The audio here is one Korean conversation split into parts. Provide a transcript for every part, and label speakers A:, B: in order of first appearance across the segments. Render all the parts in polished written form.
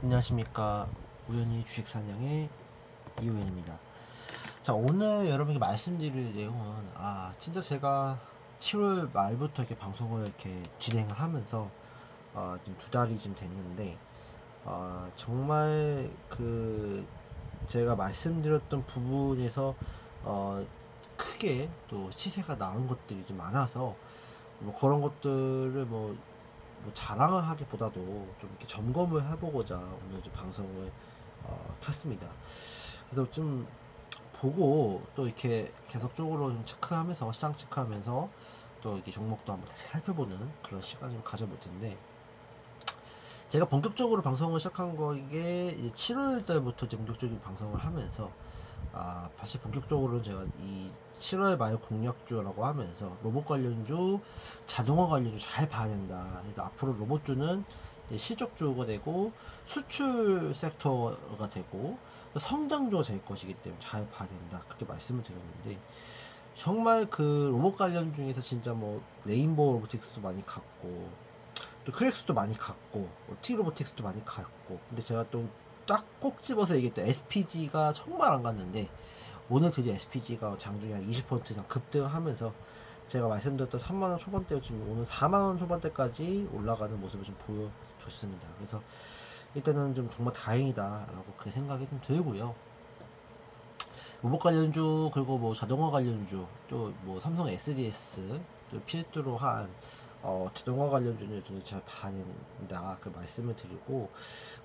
A: 안녕하십니까. 우연히 주식사냥의 이우연입니다. 자, 오늘 여러분께 말씀드릴 내용은, 진짜 제가 7월 말부터 이렇게 방송을 이렇게 진행을 하면서, 지금 두 달이 좀 됐는데, 정말 제가 말씀드렸던 부분에서, 어, 크게 또 시세가 나온 것들이 좀 많아서, 뭐 그런 것들을 뭐 자랑을 하기보다도 좀 이렇게 점검을 해보고자 오늘 좀 방송을 켰습니다. 그래서 좀 보고 또 이렇게 계속적으로 좀 체크하면서 시장 체크하면서 또 이렇게 종목도 한번 다시 살펴보는 그런 시간을 좀 가져볼 텐데, 제가 본격적으로 방송을 시작한 거 이게 이제 7월 달부터 이제 본격적인 방송을 하면서, 사실 본격적으로 제가 이 7월 말 공략주라고 하면서 로봇 관련주, 자동화 관련주 잘 봐야 된다. 그래서 앞으로 로봇주는 이제 실적주가 되고 수출 섹터가 되고 성장주가 될 것이기 때문에 잘 봐야 된다. 그렇게 말씀을 드렸는데, 정말 그 로봇 관련 중에서 진짜 뭐 레인보우 로보틱스도 많이 갔고 또 크렉스도 많이 갔고 T로보틱스도 많이 갔고, 근데 제가 또 딱 꼭 집어서 얘기했던 SPG가 정말 안 갔는데, 오늘 드디어 SPG가 장중에 한 20% 이상 급등하면서 제가 말씀드렸던 3만원 초반대 지금 오늘 4만원 초반대까지 올라가는 모습을 좀 보여줬습니다. 그래서 일단은 좀 정말 다행이다 라고 그렇게 생각이 좀 들고요. 로봇 관련주, 그리고 뭐 자동화 관련주, 또 뭐 삼성 SDS 또 필두로 한 자동화 관련주는 저는 잘 봐야 된다 그 말씀을 드리고,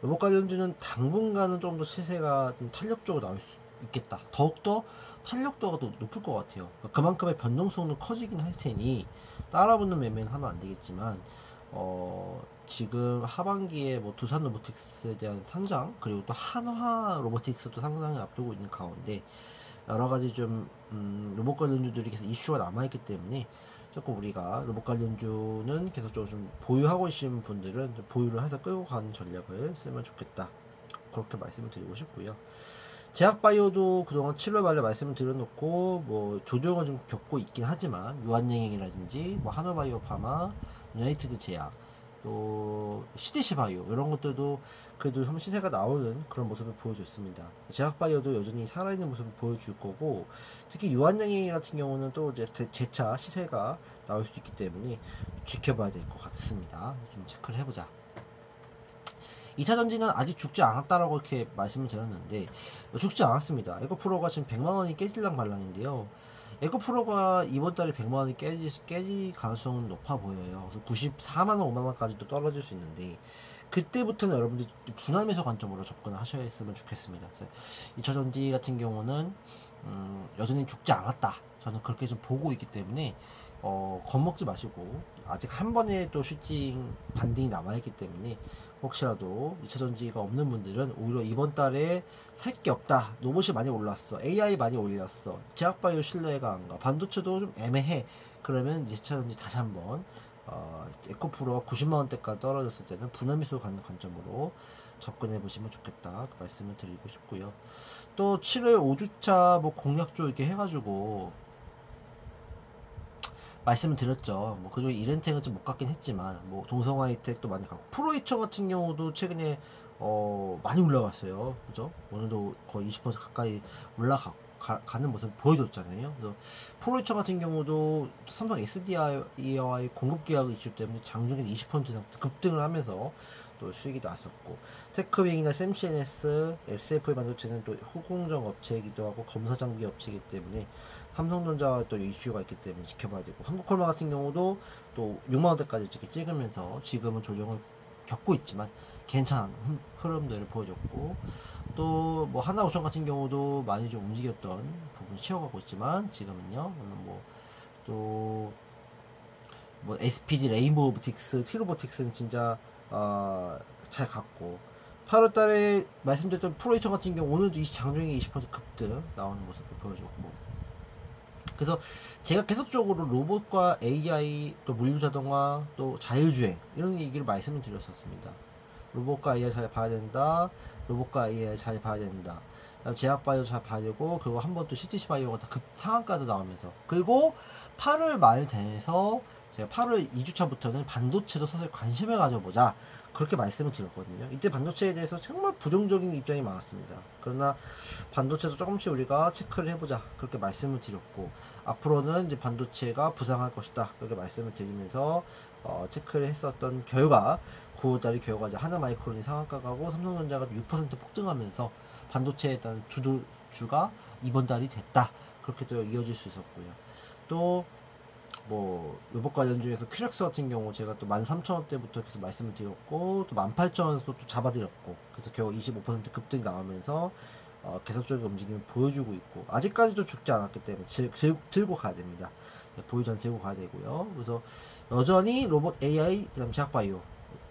A: 로봇 관련주는 당분간은 좀 더 시세가 좀 탄력적으로 나올 수 있겠다. 더욱더 탄력도가 더 높을 것 같아요. 그만큼의 변동성도 커지긴 할 테니 따라붙는 매매는 하면 안 되겠지만, 지금 하반기에 뭐 두산 로보틱스에 대한 상장, 그리고 또 한화 로보틱스도 상장을 앞두고 있는 가운데 여러 가지 좀 로봇 관련주들이 계속 이슈가 남아있기 때문에 조금 우리가 로봇 관련주는 계속적으로 좀 보유하고 계신 분들은 좀 보유를 해서 끌고 가는 전략을 쓰면 좋겠다. 그렇게 말씀을 드리고 싶고요. 제약바이오도 그동안 7월 말에 말씀을 드려놓고 뭐 조정을 좀 겪고 있긴 하지만, 유한양행이라든지 뭐 한화바이오 파마, 유나이티드 제약, 또 CDC 바이오 이런 것들도 그래도 좀 시세가 나오는 그런 모습을 보여줬습니다. 제약바이오도 여전히 살아있는 모습을 보여줄 거고, 특히 유한양행 같은 경우는 또 이제 재차 시세가 나올 수 있기 때문에 지켜봐야 될 것 같습니다. 좀 체크를 해보자. 2차 전지는 아직 죽지 않았다라고 이렇게 말씀을 드렸는데, 죽지 않았습니다. 에코프로가 지금 100만원이 깨질랑 말랑인데요. 에코프로가 이번 달에 100만원이 깨질 가능성은 높아 보여요. 그래서 94만원, 5만원까지도 떨어질 수 있는데, 그때부터는 여러분들이 분할 매수 관점으로 접근을 하셔야 했으면 좋겠습니다. 2차 전지 같은 경우는 여전히 죽지 않았다. 저는 그렇게 좀 보고 있기 때문에 겁먹지 마시고, 아직 한 번에 또 슈팅 반등이 남아있기 때문에 혹시라도 2차 전지가 없는 분들은 오히려 이번 달에 살 게 없다. 로봇이 많이 올랐어. AI 많이 올렸어. 제약바이오 신뢰가 안 가. 반도체도 좀 애매해. 그러면 이제 2차 전지 다시 한번 에코프로가 90만원대까지 떨어졌을 때는 분할미수 가는 관점으로 접근해 보시면 좋겠다 그 말씀을 드리고 싶고요. 또 7월 5주차 뭐 공략주 이렇게 해가지고 말씀을 드렸죠. 뭐 그중에 이렌텍은 좀 못 갔긴 했지만, 뭐 동성하이텍도 많이 갔고, 프로이처 같은 경우도 최근에 많이 올라갔어요. 그죠? 오늘도 거의 20% 가까이 가는 모습 보여줬잖아요. 그래서 프로이처 같은 경우도 삼성 SDI와의 공급 계약 이슈 때문에 장중에 20% 이상 급등을 하면서 또 수익이 났었고, 테크윙이나 샘CNS, SF의 반도체는 또 후공정 업체이기도 하고 검사 장비 업체이기 때문에 삼성전자와 또 이슈가 있기 때문에 지켜봐야 되고, 한국콜마 같은 경우도 또 6만원대까지 이렇게 찍으면서 지금은 조정을 겪고 있지만 괜찮은 흐름들을 보여줬고, 또 뭐 하나오션 같은 경우도 많이 좀 움직였던 부분이 쉬어가고 있지만 지금은요, 또 뭐 SPG 레인보우 로보틱스, T로보틱스는 진짜 잘 갔고, 8월달에 말씀드렸던 프로이처 같은 경우 오늘도 장중에 20% 급등 나오는 모습을 보여줬고, 그래서 제가 계속적으로 로봇과 AI, 또 물류자동화, 또 자율주행 이런 얘기를 말씀을 드렸었습니다. 로봇과 AI 잘 봐야 된다. 로봇과 AI 잘 봐야 된다. 그다음 제약바이오 잘 봐야 되고, 그리고 한 번 또 CTC 바이오가 다 급 상한가도 나오면서, 그리고 8월 말 돼서 제가 8월 2주차부터는 반도체도 서서히 관심을 가져보자 그렇게 말씀을 드렸거든요. 이때 반도체에 대해서 정말 부정적인 입장이 많았습니다. 그러나 반도체도 조금씩 우리가 체크를 해보자 그렇게 말씀을 드렸고, 앞으로는 이제 반도체가 부상할 것이다 그렇게 말씀을 드리면서 체크를 했었던 결과 9월달의 결과자 하나마이크론이 상한가 가고 삼성전자가 6% 폭등하면서 반도체에 대한 주가 이번 달이 됐다 그렇게 또 이어질 수 있었고요. 또 뭐 로봇 관련 중에서 큐렉스 같은 경우 제가 또 13,000원대부터 계속 말씀을 드렸고 또 18,000원에서 또 잡아드렸고, 그래서 겨우 25% 급등이 나오면서 계속적인 움직임을 보여주고 있고, 아직까지도 죽지 않았기 때문에 들고 가야 됩니다. 네, 보유전 들고 가야 되고요. 그래서 여전히 로봇 AI, 그 다음 제약바이오,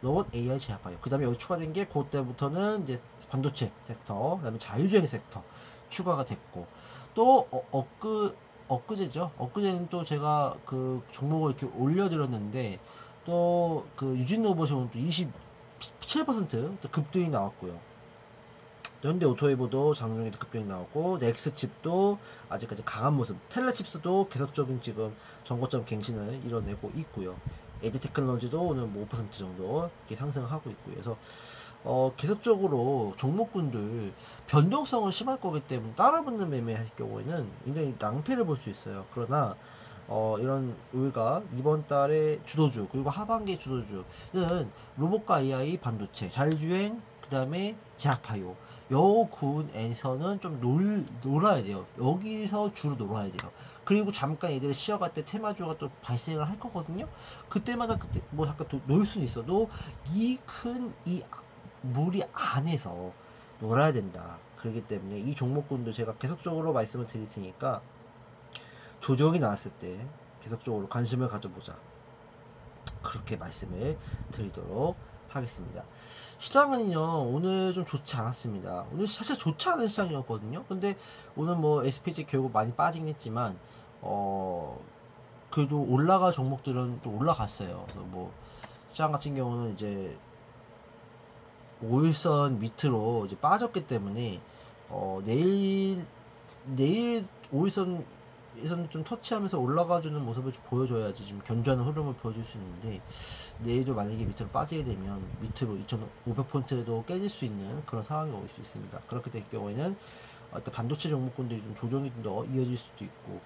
A: 로봇 AI 제약바이오, 그 다음에 여기 추가된 게 그때부터는 이제 반도체 섹터, 그 다음에 자율주행 섹터 추가가 됐고, 또 엊그제죠. 엊그제는 또 제가 그 종목을 이렇게 올려드렸는데 또 그 유진 로봇이 오늘 또 27% 급등이 나왔고요. 현대 오토웨이브도 장중에도 급등이 나오고, 넥스칩도 아직까지 강한 모습, 텔레칩스도 계속적인 지금 전고점 갱신을 이뤄내고 있고요. 에디 테크놀로지도 오늘 뭐 5% 정도 이렇게 상승하고 있고요. 그래서 계속적으로 종목군들 변동성은 심할 거기 때문에 따라붙는 매매할 경우에는 굉장히 낭패를 볼 수 있어요. 그러나 이런 우리가 이번 달에 주도주 그리고 하반기 주도주는 로봇과 AI, 반도체, 자율주행, 그 다음에 제약바이오, 요 군에서는 좀 놀아야 돼요. 여기서 주로 놀아야 돼요. 그리고 잠깐 얘들이 쉬어갈 때 테마주가 또 발생을 할 거거든요. 그때마다 그때 뭐 잠깐 놀 수는 있어도 이 무리 안에서 놀아야 된다. 그렇기 때문에 이 종목군도 제가 계속적으로 말씀을 드릴 테니까 조정이 나왔을 때 계속적으로 관심을 가져보자 그렇게 말씀을 드리도록 하겠습니다. 시장은요 오늘 좀 좋지 않았습니다. 오늘 사실 좋지 않은 시장이었거든요. 근데 오늘 뭐 SPG 결국 많이 빠지긴 했지만 그래도 올라가 종목들은 또 올라갔어요. 그래서 뭐 시장 같은 경우는 이제 5일선 밑으로 이제 빠졌기 때문에 내일 5일선에서는 좀 터치하면서 올라가주는 모습을 좀 보여줘야지 좀 견조하는 흐름을 보여줄 수 있는데, 내일도 만약에 밑으로 빠지게 되면 밑으로 2,500포인트도 깨질 수 있는 그런 상황이 올 수 있습니다. 그렇게 될 경우에는 일단 반도체 종목군들이 좀 조정이 좀 더 이어질 수도 있고,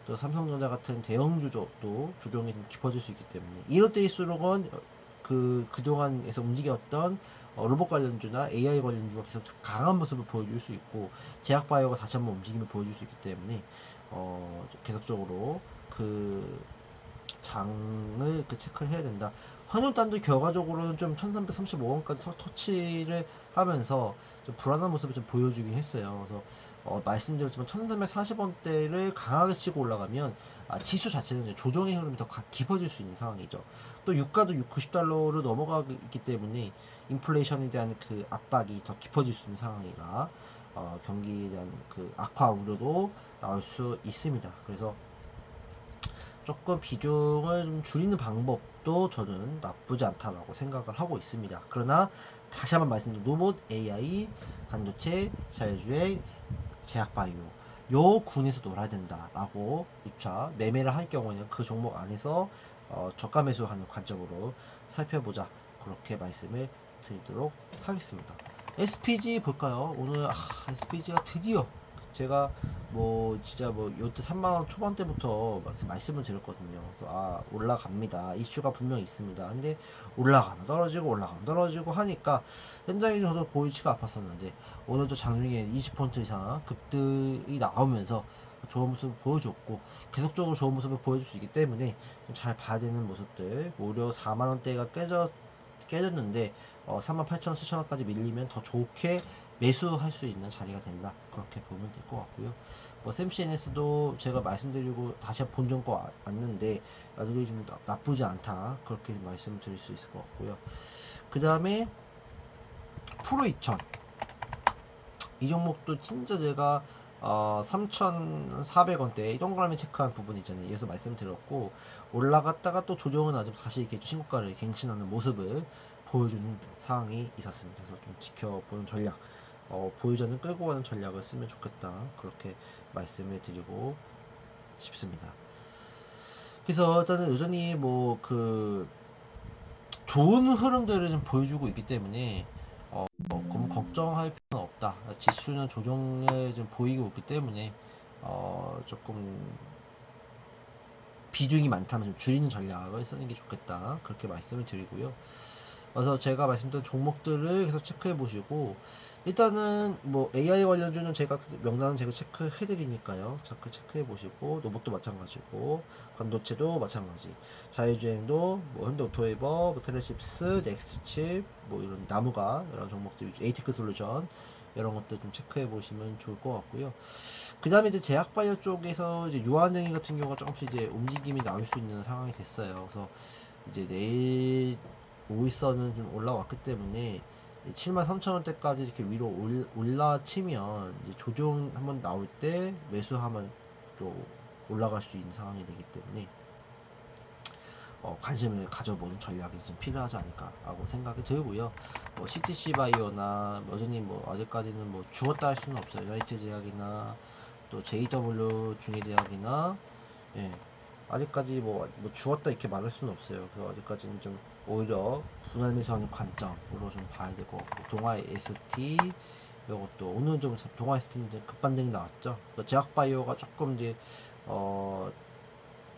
A: 또 삼성전자 같은 대형주도 조정이 좀 깊어질 수 있기 때문에 이럴 때일수록은 그동안에서 움직였던 로봇 관련주나 AI 관련주가 계속 강한 모습을 보여줄 수 있고, 제약바이오가 다시 한번 움직임을 보여줄 수 있기 때문에 계속적으로 그 장을 체크를 해야 된다. 환율단도 결과적으로는 좀 1335원까지 터치를 하면서 좀 불안한 모습을 좀 보여주긴 했어요. 그래서 말씀드렸지만 1340원대를 강하게 치고 올라가면 지수 자체는 조정의 흐름이 더 깊어질 수 있는 상황이죠. 또 유가도 90달러로 넘어가기 때문에 인플레이션에 대한 그 압박이 더 깊어질 수 있는 상황이라 경기에 대한 그 악화 우려도 나올 수 있습니다. 그래서 조금 비중을 좀 줄이는 방법도 저는 나쁘지 않다라고 생각을 하고 있습니다. 그러나 다시 한번 말씀드린 로봇, AI, 반도체, 자율주행, 제약바이오 요 군에서 놀아야 된다라고 6차 매매를 할 경우에는 그 종목 안에서 저가 매수하는 관점으로 살펴보자 그렇게 말씀을 드리도록 하겠습니다. SPG 볼까요? 오늘 SPG가 드디어 제가 뭐 진짜 뭐 요때 3만원 초반대부터 말씀을 드렸거든요. 그래서 올라갑니다. 이슈가 분명히 있습니다. 근데 올라가면 떨어지고 올라가면 떨어지고 하니까 현장에 저도 골치가 아팠었는데, 오늘도 장중에 20% 이상 급등이 나오면서 좋은 모습을 보여줬고 계속적으로 좋은 모습을 보여줄 수 있기 때문에 잘 봐야 되는 모습들, 오히려 4만원대가 깨졌는데 38,000원, 7,000원까지 밀리면 더 좋게 매수할 수 있는 자리가 된다 그렇게 보면 될 것 같고요. 뭐 샘CNS도 제가 말씀드리고 다시 본전 거 왔는데 나중에 좀 나쁘지 않다 그렇게 말씀을 드릴 수 있을 것 같고요. 그 다음에 프로 2000 이 종목도 진짜 제가 3,400원대 동그라미 체크한 부분이 있잖아요. 이어서 말씀드렸고, 올라갔다가 또 조정은 아직 다시 이렇게 신고가를 갱신하는 모습을 보여주는 상황이 있었습니다. 그래서 좀 지켜보는 전략, 보유전을 끌고 가는 전략을 쓰면 좋겠다 그렇게 말씀을 드리고 싶습니다. 그래서 일단은 여전히 뭐 그 좋은 흐름들을 좀 보여주고 있기 때문에 너무 걱정할 필요는 없다. 지수는 조정을 좀 보이고 있기 때문에 조금 비중이 많다면 좀 줄이는 전략을 쓰는 게 좋겠다. 그렇게 말씀을 드리고요. 그래서 제가 말씀드린 종목들을 계속 체크해 보시고, 일단은 뭐 AI 관련주는 제가 명단은 제가 체크해 드리니까요. 자꾸 체크해 보시고, 로봇도 마찬가지고, 반도체도 마찬가지, 자율주행도 뭐 현대오토웨이버, 뭐 텔레십스, 넥스트칩, 뭐 이런 나무가 이런 종목들, 에이테크 솔루션 이런 것들 좀 체크해 보시면 좋을 것 같고요. 그 다음에 이제 제약바이오 쪽에서 이제 유한행위 같은 경우가 조금씩 이제 움직임이 나올 수 있는 상황이 됐어요. 그래서 이제 내일 오일선은 좀 올라왔기 때문에 73,000원대까지 이렇게 위로 올라치면 이제 조정 한번 나올 때 매수하면 또 올라갈 수 있는 상황이 되기 때문에 관심을 가져보는 전략이 좀 필요하지 않을까라고 생각이 들고요. 뭐 CTC 바이오나 여전히 뭐 아직까지는 뭐 죽었다 할 수는 없어요. 유나이트 제약이나 또 JW 중해제약이나, 예, 아직까지 뭐 죽었다 이렇게 말할 수는 없어요. 그래서 아직까지는 좀 오히려 분할 매수하는 관점으로 좀 봐야 될 것 같고, 동아 ST 이것도 오늘 좀 동아 ST는 이제 급반등이 나왔죠. 제약바이오가 조금 이제 어,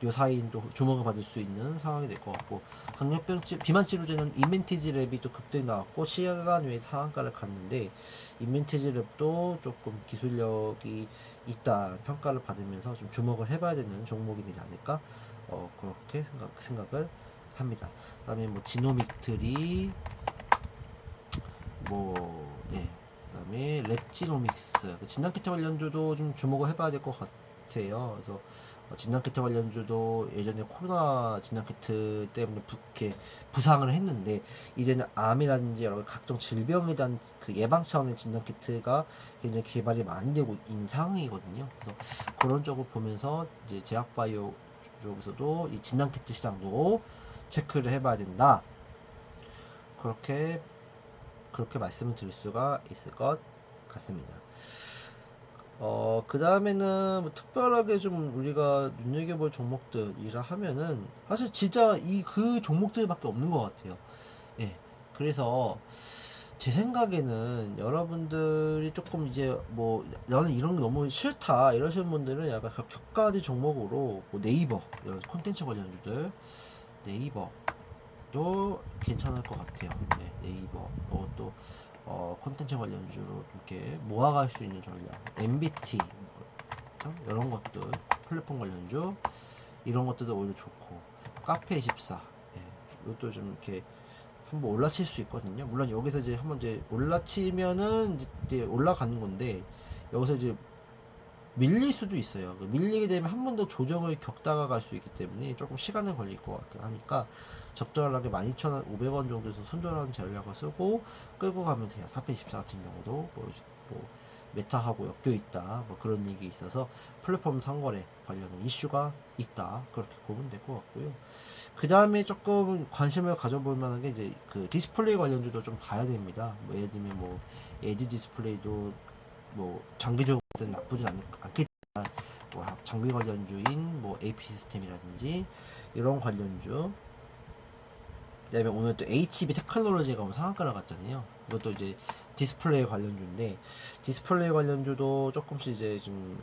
A: 요 사이인 또 주목을 받을 수 있는 상황이 될 것 같고, 강력병 비만 치료제는 인멘티지 랩이 또 급등이 나왔고 시간 외에 상한가를 갔는데, 인멘티지 랩도 조금 기술력이 있다 평가를 받으면서 좀 주목을 해봐야 되는 종목이 되지 않을까, 그렇게 생각을 합니다. 그다음에 뭐 지노믹트리, 뭐, 예, 그다음에 랩지노믹스, 진단키트 관련주도 좀 주목을 해봐야 될 것 같아요. 그래서 진단키트 관련주도 예전에 코로나 진단키트 때문에 이렇게 부상을 했는데, 이제는 암이라든지 여러 각종 질병에 대한 그 예방 차원의 진단키트가 굉장히 개발이 많이 되고 있는 상황이거든요. 그래서 그런 쪽을 보면서 이제 제약바이오 쪽에서도 이 진단키트 시장도 체크를 해봐야 된다. 그렇게 말씀을 드릴 수가 있을 것 같습니다. 그 다음에는 뭐 특별하게 좀 우리가 눈여겨볼 종목들이라 하면은 사실 진짜 그 종목들밖에 없는 것 같아요. 예. 그래서 제 생각에는 여러분들이 조금 이제 뭐 나는 이런 게 너무 싫다 이러시는 분들은 약간 격가지 종목으로 뭐 네이버 이런 콘텐츠 관련주들, 네이버도 괜찮을 것 같아요. 네, 네이버 또 콘텐츠 관련주로 이렇게 모아갈 수 있는 전략, MBT 이런 것들, 플랫폼 관련주 이런 것들도 오히려 좋고, 카페24, 예, 이것도 좀 이렇게 한번 올라칠 수 있거든요. 물론 여기서 이제 한번 이제 올라치면은 이제 올라가는 건데, 여기서 이제 밀릴 수도 있어요. 밀리게 되면 한 번 더 조정을 겪다가 갈 수 있기 때문에 조금 시간이 걸릴 것 같긴 하니까, 적절하게 12,500원 정도에서 손절하는 전략을 쓰고 끌고 가면 돼요. 424 같은 경우도 뭐 메타하고 엮여 있다, 뭐 그런 얘기 있어서 플랫폼 상거래 관련된 이슈가 있다, 그렇게 보면 될 것 같고요. 그 다음에 조금 관심을 가져볼 만한 게 이제 그 디스플레이 관련주도 좀 봐야 됩니다. 뭐 예를 들면 뭐 에디 디스플레이도 뭐 장기적으로 나쁘진 않겠지만, 뭐 장비 관련주인 뭐 AP 시스템이라든지 이런 관련주, 그다음에 오늘 또 HB 테크놀로지가 오늘 상한가를 갔잖아요. 이것도 이제 디스플레이 관련주인데, 디스플레이 관련주도 조금씩 이제 좀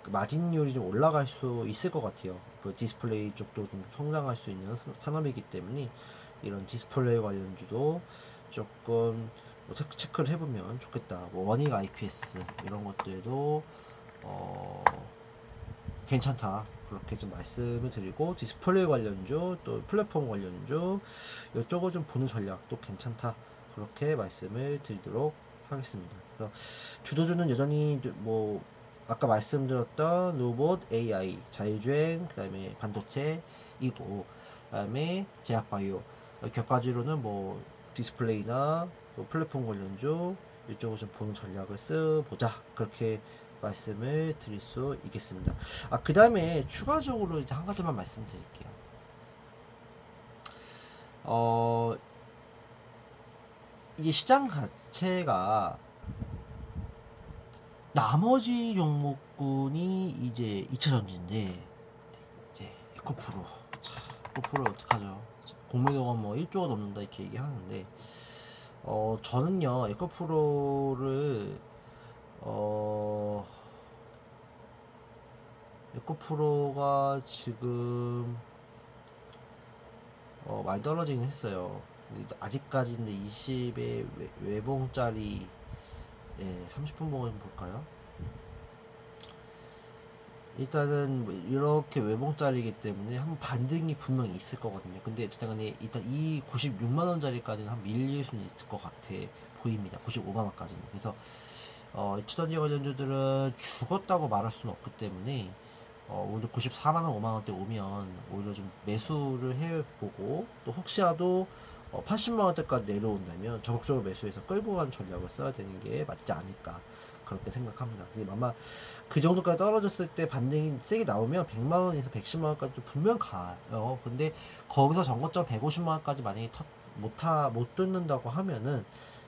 A: 마진율이 좀 올라갈 수 있을 것 같아요. 그 디스플레이 쪽도 좀 성장할 수 있는 산업이기 때문에 이런 디스플레이 관련주도 조금 뭐 체크를 해보면 좋겠다. 뭐 원익 IPS 이런 것들도 어, 괜찮다, 그렇게 좀 말씀을 드리고, 디스플레이 관련주 또 플랫폼 관련주 이쪽을 좀 보는 전략도 괜찮다, 그렇게 말씀을 드리도록 하겠습니다. 그래서 주도주는 여전히 뭐 아까 말씀드렸던 로봇, AI, 자율주행, 그 다음에 반도체이고, 그 다음에 제약바이오, 격가지로는 뭐 디스플레이나 뭐 플랫폼 관련주 이쪽을 좀 보는 전략을 써보자, 그렇게 말씀을 드릴 수 있겠습니다. 그 다음에 추가적으로 이제 한 가지만 말씀드릴게요. 어, 이게 시장 자체가 나머지 종목군이 이제 2차전지인데, 이제 에코프로. 자, 에코프로 어떡하죠? 공매도가 뭐 1조가 넘는다 이렇게 얘기하는데, 저는요, 에코프로를, 어, 에코프로가 지금, 많이 떨어지긴 했어요. 근데 아직까지는 20의 외봉짜리, 예, 30분 봉을 좀 볼까요? 일단은 뭐 이렇게 외봉짜리이기 때문에 한 반등이 분명히 있을 거거든요. 근데 어쨌든 간에 일단 이 96만원짜리까지는 한 밀릴 수는 있을 것 같아 보입니다. 95만원까지는. 그래서 이투전지 관련주들은 죽었다고 말할 수는 없기 때문에 오히려 94만원 5만원대 오면 오히려 좀 매수를 해보고, 또 혹시라도 80만원대까지 내려온다면 적극적으로 매수해서 끌고 가는 전략을 써야 되는 게 맞지 않을까 그렇게 생각합니다. 아마 그 정도까지 떨어졌을 때 반등이 세게 나오면 100만원에서 110만원까지 분명 가요. 근데 거기서 전고점 150만원까지 만약에 못 뚫는다고 하면은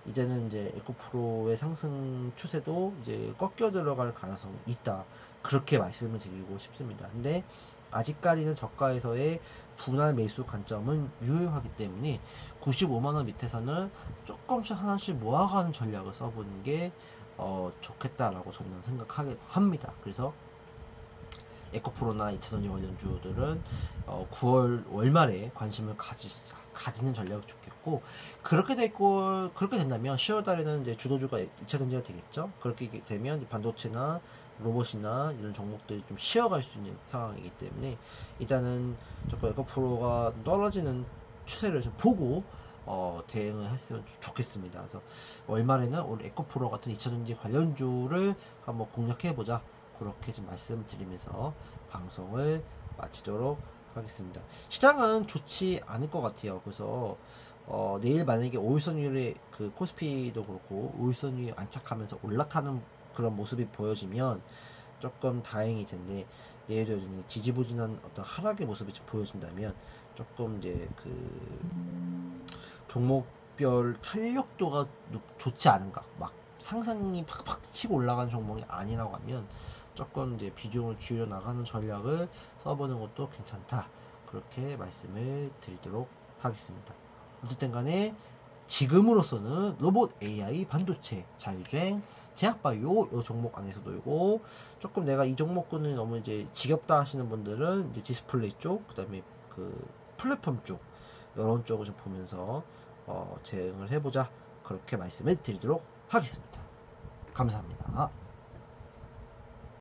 A: 이제는 이제 에코프로의 상승 추세도 이제 꺾여 들어갈 가능성이 있다. 그렇게 말씀을 드리고 싶습니다. 근데 아직까지는 저가에서의 분할 매수 관점은 유효하기 때문에 95만원 밑에서는 조금씩 하나씩 모아가는 전략을 써보는 게 좋겠다라고 저는 생각하게 합니다. 그래서 에코프로나 이차전지 관련주들은 9월 월말에 관심을 가지는 전략이 좋겠고, 그렇게 된다면 10월 달에는 이제 주도주가 이차전지가 되겠죠. 그렇게 되면 반도체나 로봇이나 이런 종목들이 좀 쉬어갈 수 있는 상황이기 때문에 일단은 자꾸 에코프로가 떨어지는 추세를 좀 보고 대응을 했으면 좋겠습니다. 그래서 월말에는 우리 에코프로 같은 2차전지 관련주를 한번 공략해보자, 그렇게 좀 말씀드리면서 방송을 마치도록 하겠습니다. 시장은 좋지 않을 것 같아요. 그래서 내일 만약에 5일선율의 그 코스피도 그렇고 5일선율이 안착하면서 올라타는 그런 모습이 보여지면 조금 다행일 텐데, 내일도 여전히 지지부진한 어떤 하락의 모습이 보여진다면 조금 이제 그 종목별 탄력도가 좋지 않은가, 막 상상이 팍팍 치고 올라가는 종목이 아니라고 하면 조금 이제 비중을 줄여 나가는 전략을 써보는 것도 괜찮다, 그렇게 말씀을 드리도록 하겠습니다. 어쨌든 간에 지금으로서는 로봇, AI, 반도체, 자율주행, 제약바이오 이 종목 안에서 놀고, 조금 내가 이 종목군을 너무 이제 지겹다 하시는 분들은 이제 디스플레이 쪽, 그 다음에 그 플랫폼 쪽, 이런 쪽을 좀 보면서 대응을 해보자, 그렇게 말씀을 드리도록 하겠습니다. 감사합니다.